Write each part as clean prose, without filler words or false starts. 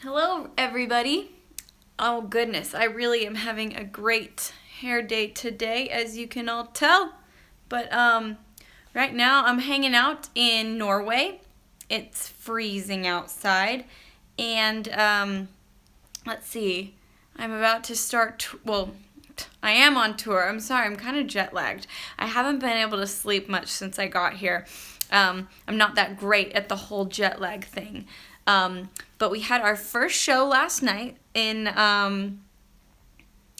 Hello everybody. Oh goodness, I really am having a great hair day today, as you can all tell. But right now I'm hanging out in Norway. It's freezing outside, and let's see. I'm about to start. I am on tour. I'm sorry, I'm kind of jet lagged. I haven't been able to sleep much since I got here. I'm not that great at the whole jet lag thing. But we had our first show last night in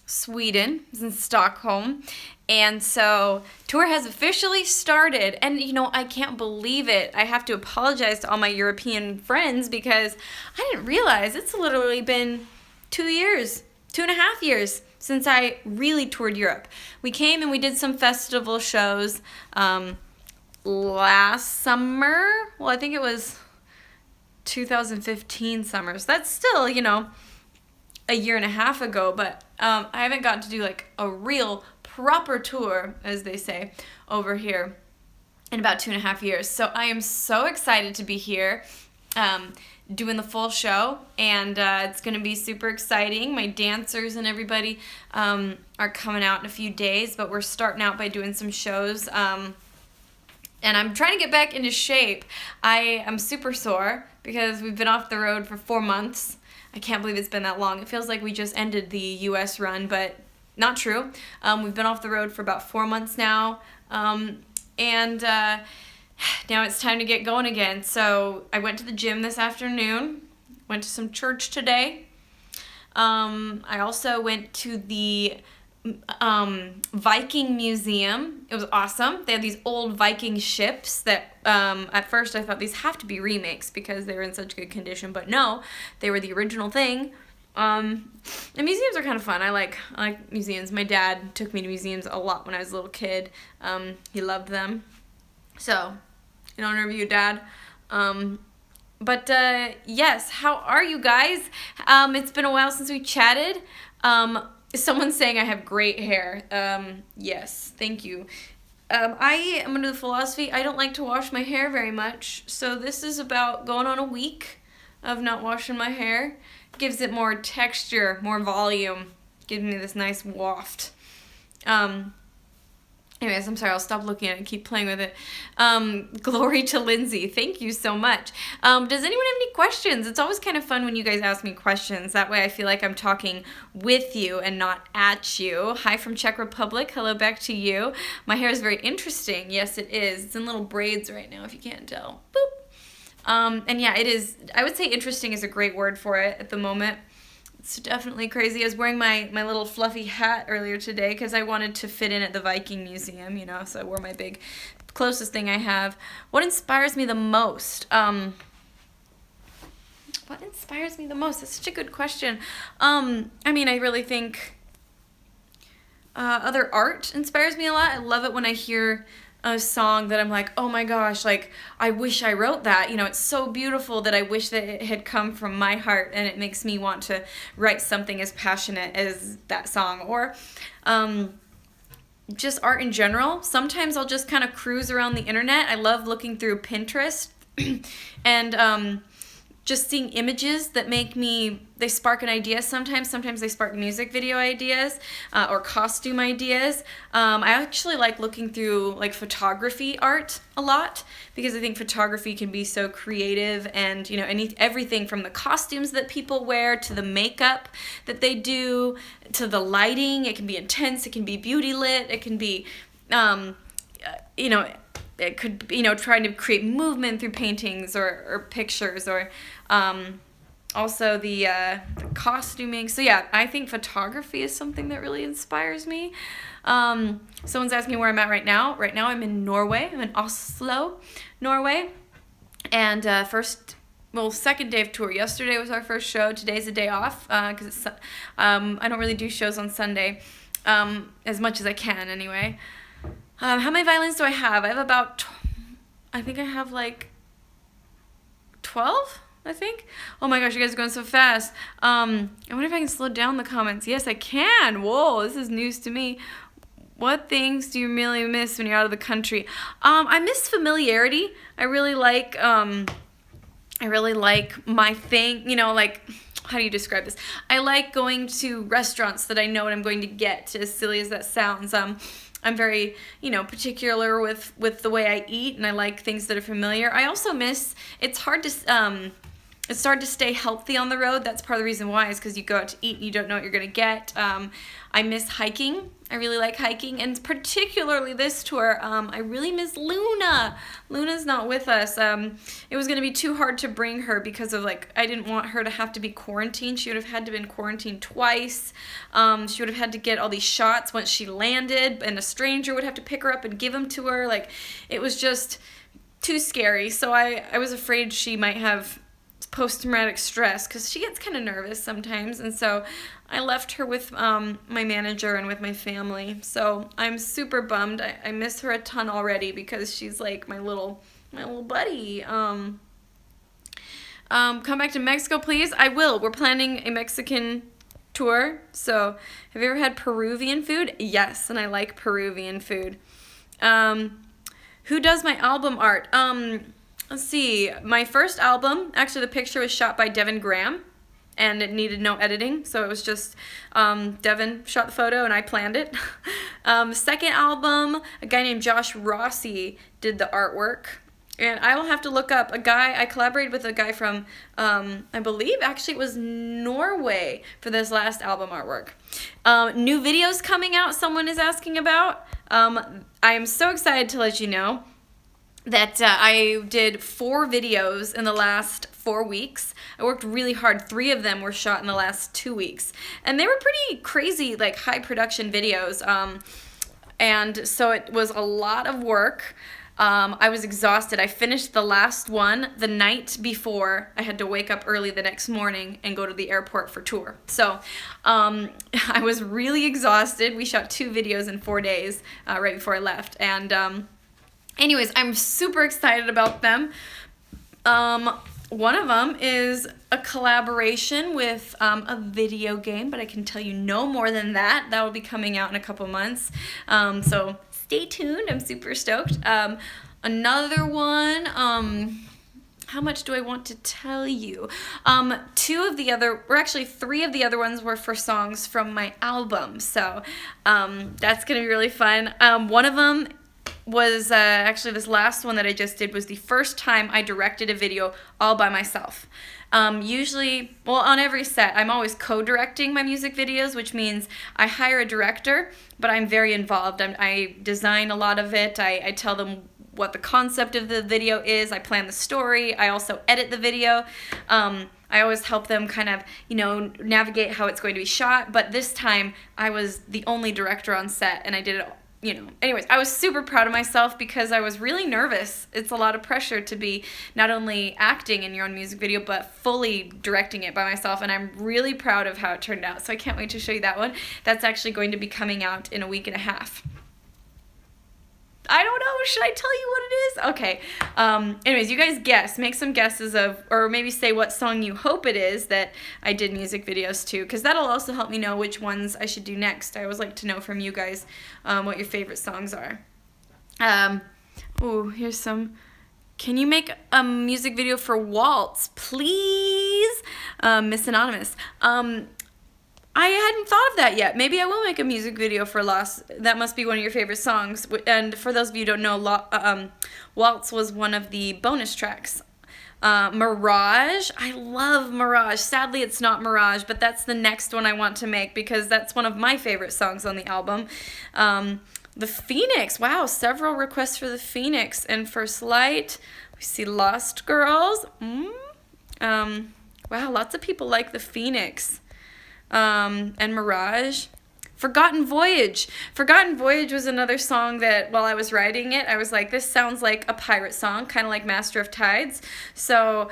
Sweden. It was in Stockholm. And so tour has officially started. And I can't believe it. I have to apologize to all my European friends because I didn't realize it's literally been 2.5 years since I really toured Europe. We came and we did some festival shows last summer. Well, I think it was 2015 summer. So that's still, a year and a half ago. But I haven't gotten to do like a real proper tour, as they say, over here in about 2.5 years. So I am so excited to be here doing the full show. And it's going to be super exciting. My dancers and everybody are coming out in a few days. But we're starting out by doing some shows. And I'm trying to get back into shape. I am super sore because we've been off the road for 4 months. I can't believe it's been that long. It feels like we just ended the U.S. run, but not true. We've been off the road for about 4 months now. And now it's time to get going again. So I went to the gym this afternoon. Went to some church today. I also went to the Viking Museum. It was awesome. They had these old Viking ships that at first I thought these have to be remakes because they were in such good condition, but no, they were the original thing. And museums are kind of fun. I like museums. My dad took me to museums a lot when I was a little kid. He loved them. So, in honor of you, Dad. But yes, how are you guys? It's been a while since we chatted. Someone's saying I have great hair. Yes, thank you. I am under the philosophy I don't like to wash my hair very much, so this is about going on a week of not washing my hair. Gives it more texture, more volume, gives me this nice waft. Anyways, I'm sorry, I'll stop looking at it and keep playing with it. Glory to Lindsay. Thank you so much. Does anyone have any questions? It's always kind of fun when you guys ask me questions. That way I feel like I'm talking with you and not at you. Hi from Czech Republic. Hello back to you. My hair is very interesting. Yes, it is. It's in little braids right now, if you can't tell. Boop. And yeah, it is. I would say interesting is a great word for it at the moment. It's definitely crazy. I was wearing my little fluffy hat earlier today because I wanted to fit in at the Viking Museum, so I wore my big, closest thing I have. What inspires me the most? What inspires me the most? That's such a good question. I really think other art inspires me a lot. I love it when I hear a song that I'm like, oh my gosh, like, I wish I wrote that. It's so beautiful that I wish that it had come from my heart, and it makes me want to write something as passionate as that song. Or just art in general. Sometimes I'll just kind of cruise around the internet. I love looking through Pinterest and just seeing images that they spark an idea sometimes. Sometimes they spark music video ideas or costume ideas. I actually like looking through like photography art a lot because I think photography can be so creative, and everything from the costumes that people wear to the makeup that they do to the lighting. It can be intense, it can be beauty lit, it can be it could be, trying to create movement through paintings or pictures, or also the costuming. So yeah, I think photography is something that really inspires me. Someone's asking where I'm at right now. Right now I'm in Norway. I'm in Oslo, Norway. And second day of tour. Yesterday was our first show. Today's a day off because I don't really do shows on Sunday as much as I can anyway. How many violins do I have? I have about, I think I have like 12, I think. Oh my gosh, you guys are going so fast. I wonder if I can slow down the comments. Yes, I can. Whoa, this is news to me. What things do you really miss when you're out of the country? I miss familiarity. I really like I really like my thing, you know, like, how do you describe this? I like going to restaurants that I know what I'm going to get, as silly as that sounds. I'm very, you know, particular with the way I eat, and I like things that are familiar. I also miss, it's hard to stay healthy on the road. That's part of the reason why, is because you go out to eat and you don't know what you're going to get. I miss hiking. I really like hiking, and particularly this tour, I really miss Luna. Luna's not with us. It was going to be too hard to bring her because of, like, I didn't want her to have to be quarantined. She would have had to been quarantined twice. She would have had to get all these shots once she landed, and a stranger would have to pick her up and give them to her. Like, it was just too scary. So I was afraid she might have post-traumatic stress, because she gets kind of nervous sometimes, and so I left her with my manager and with my family. So I'm super bummed. I miss her a ton already, because she's like my little buddy. Come back to Mexico, please. I will. We're planning a Mexican tour. So have you ever had Peruvian food? Yes, and I like Peruvian food. Who does my album art? Let's see. My first album, actually the picture was shot by Devin Graham, and it needed no editing, so it was just Devin shot the photo and I planned it. Second album, a guy named Josh Rossi did the artwork. And I will have to look up I collaborated with a guy from, I believe actually it was Norway for this last album artwork. New videos coming out, someone is asking about. I am so excited to let you know that I did 4 videos in the last 4 weeks. I worked really hard. 3 of them were shot in the last 2 weeks. And they were pretty crazy, like high production videos. And so it was a lot of work. I was exhausted. I finished the last one the night before. I had to wake up early the next morning and go to the airport for tour. So I was really exhausted. We shot 2 videos in 4 days right before I left. And anyways, I'm super excited about them. One of them is a collaboration with a video game, but I can tell you no more than that. That will be coming out in a couple months. So stay tuned. I'm super stoked. Another one, how much do I want to tell you? 3 of the other ones were for songs from my album. So that's going to be really fun. One of them was actually this last one that I just did was the first time I directed a video all by myself. Usually, well, on every set, I'm always co-directing my music videos, which means I hire a director, but I'm very involved. I design a lot of it. I tell them what the concept of the video is. I plan the story. I also edit the video. I always help them kind of, navigate how it's going to be shot. But this time, I was the only director on set, and I did it anyways, I was super proud of myself because I was really nervous. It's a lot of pressure to be not only acting in your own music video, but fully directing it by myself, and I'm really proud of how it turned out. So I can't wait to show you that one. That's actually going to be coming out in a week and a half. I don't know, should I tell you what it is? Okay, anyways, you guys guess, make some guesses of, or maybe say what song you hope it is that I did music videos to, because that'll also help me know which ones I should do next. I always like to know from you guys what your favorite songs are. Here's some. Can you make a music video for Waltz, please? Miss Anonymous. I hadn't thought of that yet. Maybe I will make a music video for Lost. That must be one of your favorite songs. And for those of you who don't know, Waltz was one of the bonus tracks. Mirage. I love Mirage. Sadly, it's not Mirage, but that's the next one I want to make because that's one of my favorite songs on the album. The Phoenix. Wow, several requests for the Phoenix. And First Light. We see Lost Girls. Wow, lots of people like the Phoenix. And Mirage. Forgotten Voyage. Forgotten Voyage was another song that while I was writing it, I was like, this sounds like a pirate song, kind of like Master of Tides. So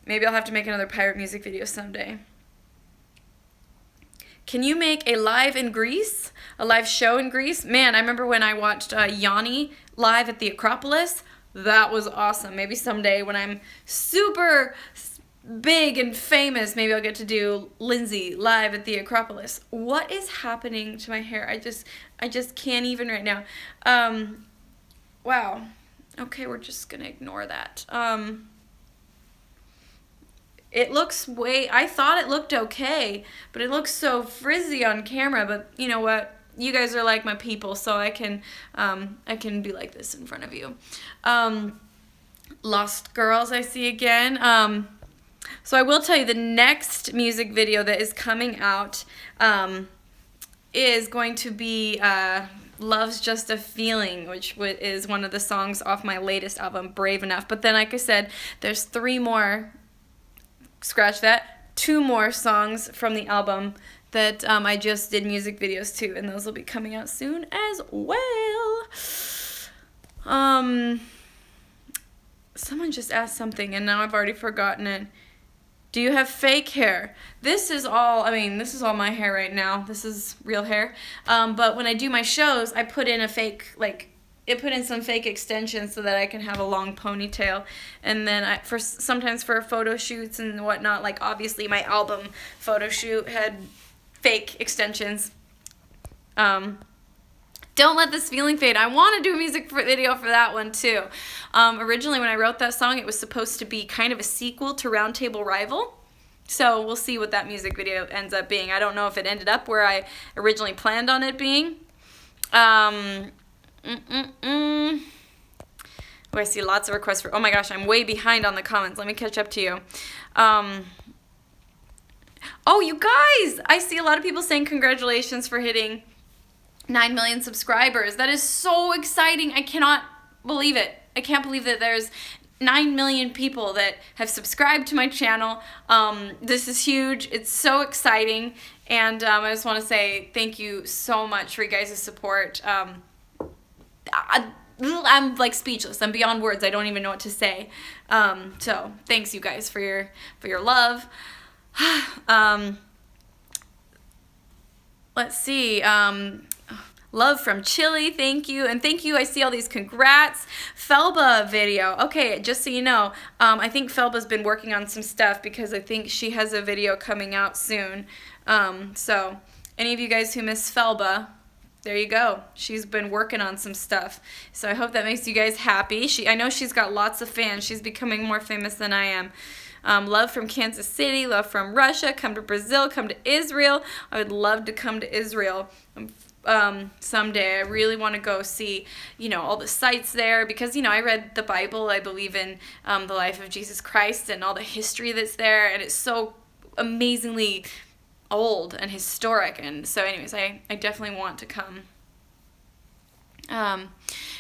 maybe I'll have to make another pirate music video someday. Can you make a live in Greece? A live show in Greece? Man, I remember when I watched Yanni live at the Acropolis. That was awesome. Maybe someday when I'm super big and famous, maybe I'll get to do Lindsay live at the Acropolis. What is happening to my hair? I just can't even right now. Wow. Okay, we're just gonna ignore that. it looks I thought it looked okay, but it looks so frizzy on camera. But you know what? You guys are like my people, so I can be like this in front of you. Lost Girls, I see again. So I will tell you the next music video that is coming out is going to be Love's Just a Feeling, which is one of the songs off my latest album, Brave Enough. But then, like I said, there's 3 more, scratch that, 2 more songs from the album that I just did music videos to, and those will be coming out soon as well. Someone just asked something, and now I've already forgotten it. Do you have fake hair? This is all my hair right now. This is real hair. But when I do my shows, I put in some fake extensions so that I can have a long ponytail. And then sometimes for photo shoots and whatnot, like obviously my album photo shoot had fake extensions. Don't Let This Feeling Fade. I want to do a music video for that one too. Originally when I wrote that song, it was supposed to be kind of a sequel to Round Table Rival. So we'll see what that music video ends up being. I don't know if it ended up where I originally planned on it being. Oh, I see lots of requests for, oh my gosh, I'm way behind on the comments. Let me catch up to you. Oh, you guys, I see a lot of people saying congratulations for hitting 9 million subscribers. That is so exciting. I cannot believe it. I can't believe that there's 9 million people that have subscribed to my channel. This is huge. It's so exciting. And I just want to say thank you so much for you guys' support. I'm like speechless. I'm beyond words. I don't even know what to say. So thanks you guys for your love. Let's see. Love from Chile, thank you. And thank you, I see all these congrats. Felba video. Okay, just so you know, I think Felba's been working on some stuff because I think she has a video coming out soon. So, any of you guys who miss Felba, there you go. She's been working on some stuff. So I hope that makes you guys happy. I know she's got lots of fans. She's becoming more famous than I am. Love from Kansas City, love from Russia, come to Brazil, come to Israel. I would love to come to Israel someday. I really want to go see, all the sites there because, I read the Bible. I believe in the life of Jesus Christ and all the history that's there, and it's so amazingly old and historic. And so anyways, I definitely want to come.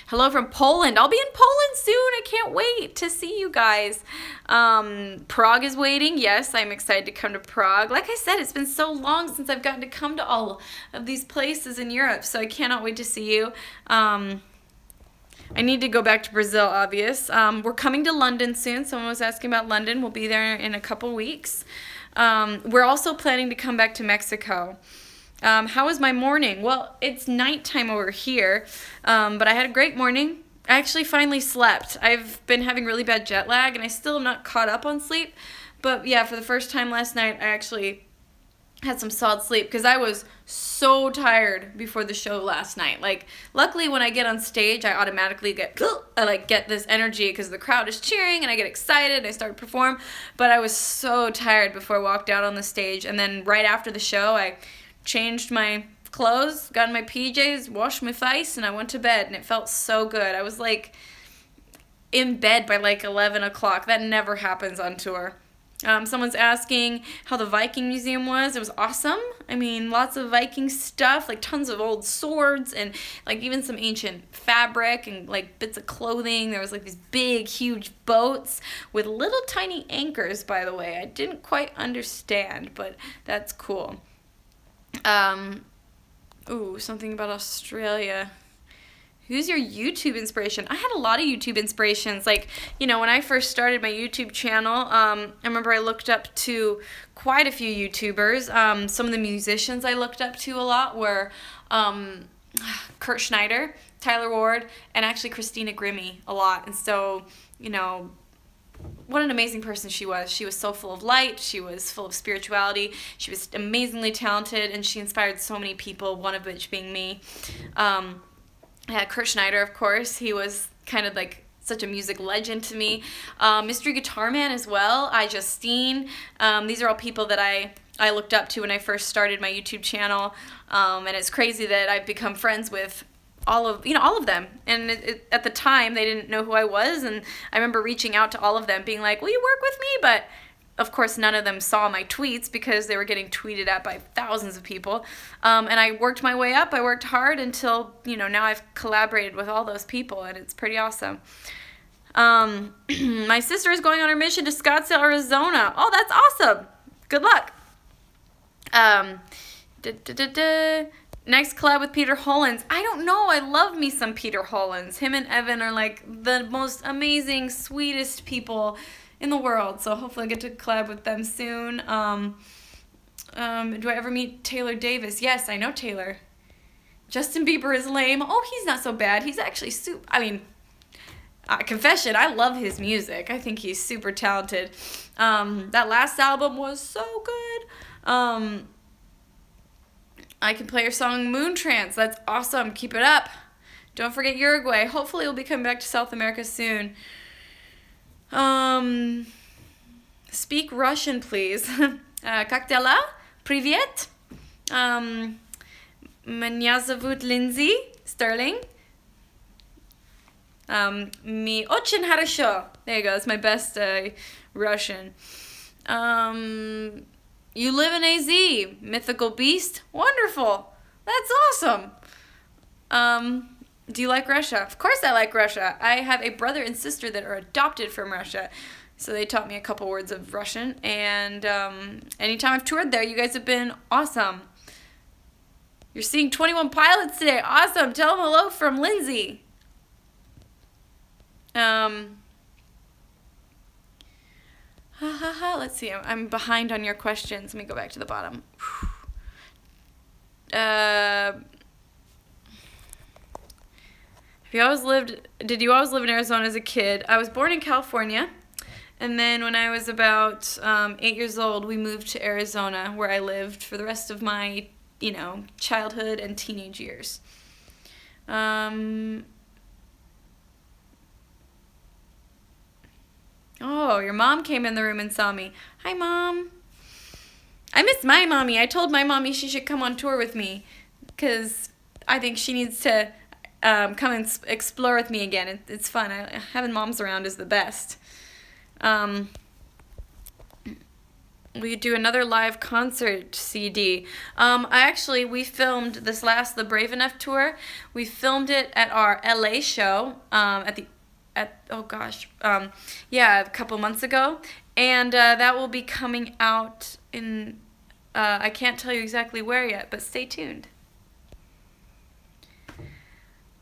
Hello from Poland. I'll be in Poland soon. I can't wait to see you guys. Prague is waiting. Yes, I'm excited to come to Prague. Like I said, it's been so long since I've gotten to come to all of these places in Europe, so I cannot wait to see you. I need to go back to Brazil, obvious. We're coming to London soon. Someone was asking about London. We'll be there in a couple weeks. We're also planning to come back to Mexico. How was my morning? Well, it's nighttime over here, but I had a great morning. I actually finally slept. I've been having really bad jet lag, and I still am not caught up on sleep. But yeah, for the first time last night, I actually had some solid sleep because I was so tired before the show last night. Like, luckily when I get on stage, I automatically get this energy because the crowd is cheering and I get excited and I start to perform. But I was so tired before I walked out on the stage, and then right after the show, I changed my clothes, got in my PJs, washed my face, and I went to bed, and it felt so good. I was like in bed by like 11 o'clock. That never happens on tour. Someone's asking how the Viking Museum was. It was awesome. I mean, lots of Viking stuff, like tons of old swords and like even some ancient fabric and like bits of clothing. There was like these big, huge boats with little tiny anchors, by the way. I didn't quite understand, but that's cool. Something about Australia. Who's your YouTube inspiration? I had a lot of YouTube inspirations. Like, when I first started my YouTube channel, I remember I looked up to quite a few YouTubers. Some of the musicians I looked up to a lot were Kurt Schneider, Tyler Ward, and actually Christina Grimmie a lot. And so, what an amazing person she was. She was so full of light. She was full of spirituality. She was amazingly talented, and she inspired so many people, one of which being me. Kurt Schneider, of course. He was kind of like such a music legend to me. Mystery Guitar Man as well. Justine. These are all people that I looked up to when I first started my YouTube channel. And it's crazy that I've become friends with all of them. And at the time, they didn't know who I was. And I remember reaching out to all of them being like, will you work with me? But of course, none of them saw my tweets because they were getting tweeted at by thousands of people. And I worked my way up. I worked hard until, now I've collaborated with all those people, and it's pretty awesome. My sister is going on her mission to Scottsdale, Arizona. Oh, that's awesome. Good luck. Next collab with Peter Hollins. I don't know. I love me some Peter Hollins. Him and Evan are like the most amazing, sweetest people in the world. So hopefully I get to collab with them soon. Do I ever meet Taylor Davis? Yes, I know Taylor. Justin Bieber is lame. Oh, he's not so bad. He's actually confession, I love his music. I think he's super talented. That last album was so good. I can play your song Moon Trance. That's awesome. Keep it up. Don't forget Uruguay. Hopefully we'll be coming back to South America soon. Speak Russian, please. Как дела? Привет. Меня зовут Lindsay Sterling. Mi очень хорошо. There you go. That's my best Russian. You live in AZ. Mythical Beast. Wonderful. That's awesome. Do you like Russia? Of course I like Russia. I have a brother and sister that are adopted from Russia. So they taught me a couple words of Russian. And anytime I've toured there, you guys have been awesome. You're seeing 21 Pilots today. Awesome. Tell them hello from Lindsay. Let's see. I'm behind on your questions. Let me go back to the bottom. Did you always live in Arizona as a kid? I was born in California, and then when I was about 8 years old, we moved to Arizona, where I lived for the rest of my, childhood and teenage years. Oh, your mom came in the room and saw me. Hi, Mom. I miss my mommy. I told my mommy she should come on tour with me because I think she needs to come and explore with me again. It's fun. Having moms around is the best. We do another live concert CD. We filmed the Brave Enough tour. We filmed it at our LA show a couple months ago, and that will be coming out in I can't tell you exactly where yet, but stay tuned.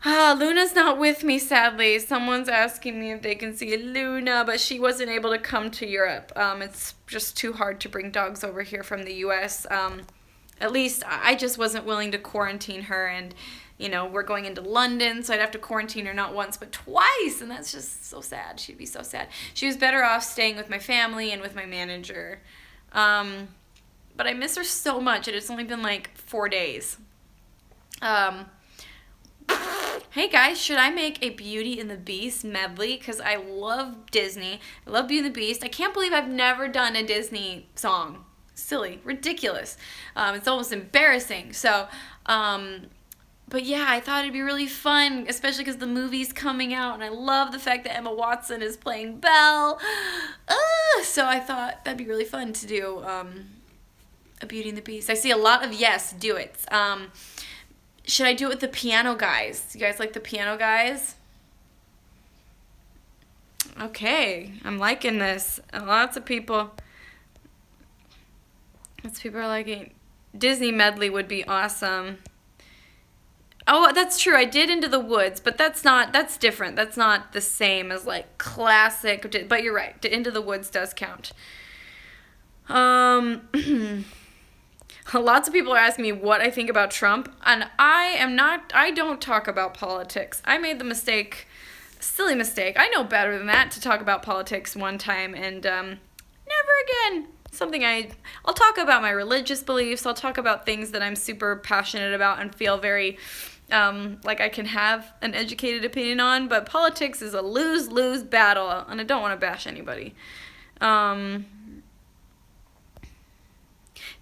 Luna's not with me, sadly. Someone's asking me if they can see Luna, but she wasn't able to come to Europe. It's just too hard to bring dogs over here from the U.S. At least I just wasn't willing to quarantine her, and we're going into London, so I'd have to quarantine her not once but twice, and that's just so sad. She'd be so sad. She was better off staying with my family and with my manager. But I miss her so much, and it's only been like 4 days. Hey guys, should I make a Beauty and the Beast medley? Because I love Disney. I love Beauty and the Beast. I can't believe I've never done a Disney song. Silly. Ridiculous. It's almost embarrassing. So, but yeah, I thought it'd be really fun, especially because the movie's coming out, and I love the fact that Emma Watson is playing Belle. So I thought that'd be really fun to do a Beauty and the Beast. I see a lot of yes, do it. Should I do it with the Piano Guys? You guys like the Piano Guys? Okay, I'm liking this. Lots of people are liking Disney medley would be awesome. Oh, that's true. I did Into the Woods, but that's different. That's not the same as like classic, but you're right. Into the Woods does count. Lots of people are asking me what I think about Trump, and I don't talk about politics. I made the silly mistake. I know better than that to talk about politics one time, and never again. I'll talk about my religious beliefs. I'll talk about things that I'm super passionate about and feel very like I can have an educated opinion on, but politics is a lose-lose battle, and I don't want to bash anybody.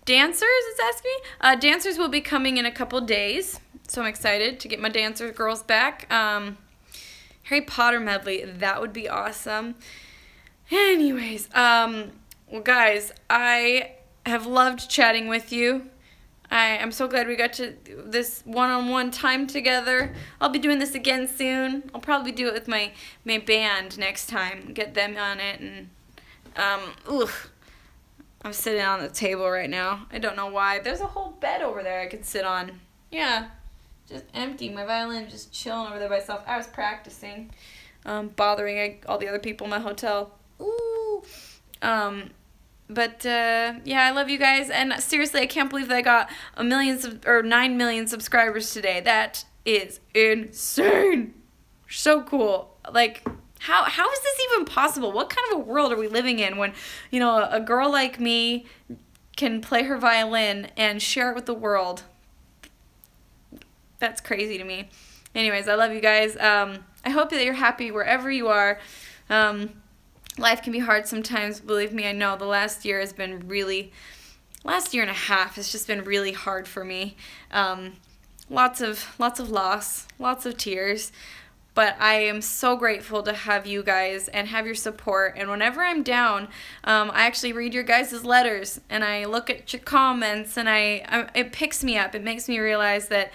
Dancers is asking me. Dancers will be coming in a couple days, so I'm excited to get my dancer girls back. Harry Potter medley, that would be awesome. Anyways, well, guys, I have loved chatting with you. I'm so glad we got to this one-on-one time together. I'll be doing this again soon. I'll probably do it with my band next time. Get them on it. And I'm sitting on the table right now. I don't know why. There's a whole bed over there I could sit on. Yeah, just empty. My violin just chilling over there by itself. I was practicing, bothering all the other people in my hotel. Ooh. But yeah, I love you guys, and seriously, I can't believe that I got 9 million subscribers today. That is insane. So cool. Like, how is this even possible? What kind of a world are we living in when, you know, a girl like me can play her violin and share it with the world? That's crazy to me. Anyways, I love you guys. I hope that you're happy wherever you are. Life can be hard sometimes, believe me, I know. The last year and a half has just been really hard for me. Lots of loss, lots of tears. But I am so grateful to have you guys and have your support. And whenever I'm down, I actually read your guys' letters and I look at your comments, and it picks me up. It makes me realize that,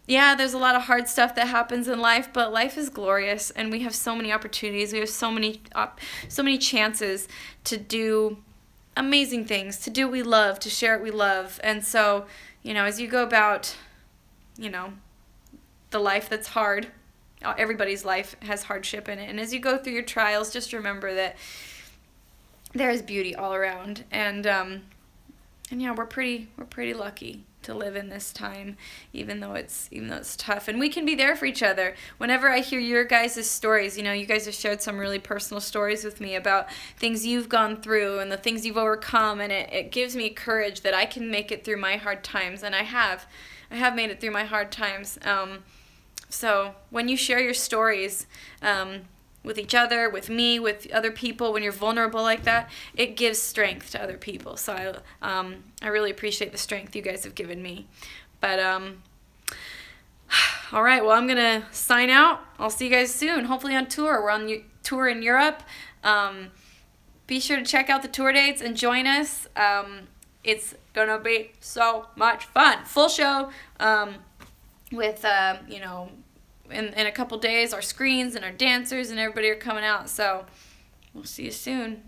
yeah, there's a lot of hard stuff that happens in life, but life is glorious, and we have so many opportunities. We have so many chances to do amazing things, to do what we love, to share what we love. And so, you know, as you go about, you know, the life that's hard, everybody's life has hardship in it. And as you go through your trials, just remember that there is beauty all around. And yeah, we're pretty lucky to live in this time, even though it's tough. And we can be there for each other. Whenever I hear your guys' stories, you know, you guys have shared some really personal stories with me about things you've gone through and the things you've overcome, and it gives me courage that I can make it through my hard times, and I have made it through my hard times. So when you share your stories, with each other, with me, with other people, when you're vulnerable like that, it gives strength to other people. So I really appreciate the strength you guys have given me. But all right, well, I'm gonna sign out. I'll see you guys soon, hopefully on tour. We're on tour in Europe. Be sure to check out the tour dates and join us. It's gonna be so much fun. Full show with you know, in a couple days, our screens and our dancers and everybody are coming out. So we'll see you soon.